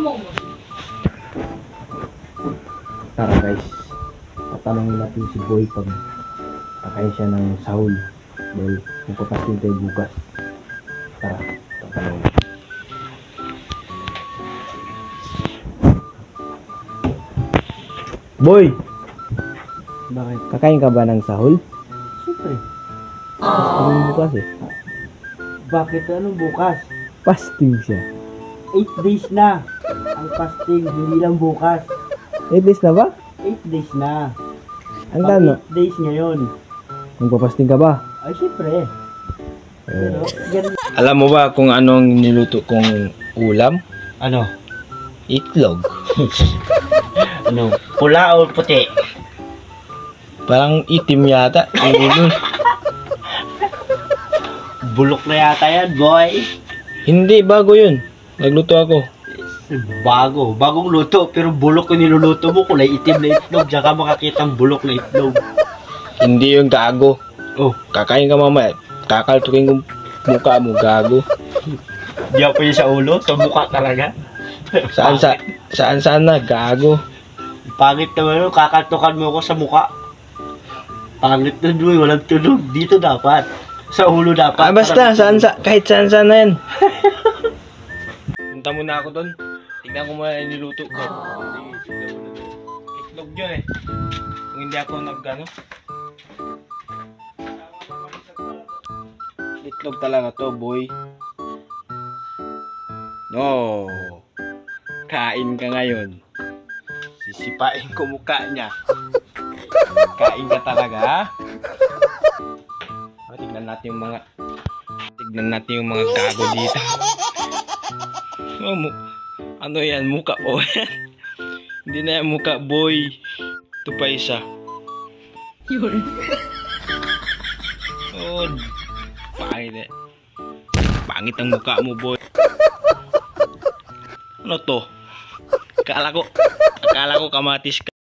Tara guys, tatanungin natin si Boy pag kakain siya ng sahol. Dahil magpapastin tayo bukas. Tara, tatanungin. Boy! Bakit? Kakain ka ba ng sahol? Siyempre. Fasting bukas eh. Bakit anong bukas? Fasting siya. 8 days na ang fasting, hindi lang bukas. 8 days na ba? 8 days na. Ang tano? 8 days ngayon. Magpapasting ka ba? Ay, siyempre. Pero, ganun. Alam mo ba kung anong niluto kong ulam? Ano? Itlog. Ano? Pula o puti? Parang itim yata. Bulok na yata yan, boy. Hindi, bago yun. Nagluto ako. Bagong luto, pero bulok yung niluluto mo, kulay itim na itlog, tsaka makakita ang bulok na itlog. Hindi yung gago. Oh, Kakain ka mamaya. Kakaltukin yung mukha mo, gago. di ako yun sa ulo, sa mukha talaga. Saan na, gago. Pangit naman yun, kakantukan mo ako sa mukha. Pangit na doon, walang tunog. Dito dapat. Sa ulo dapat. Basta, kahit saan na yan. Punta muna ako doon. Tingnan ko muna yung niluto ko. Itlog yun eh. Kung hindi ako nag-ano. Itlog talaga to, boy. No. Kain ka ngayon. Sisipain ko mukha niya. Kain ka talaga, ha? Tignan natin yung mga gago dito. Ano yan? Muka po. Hindi na yan muka, boy. Ito pa isa. Oh, pangit eh. Pangit ang muka mo, boy. Ano to? Akala ko kamatis ka.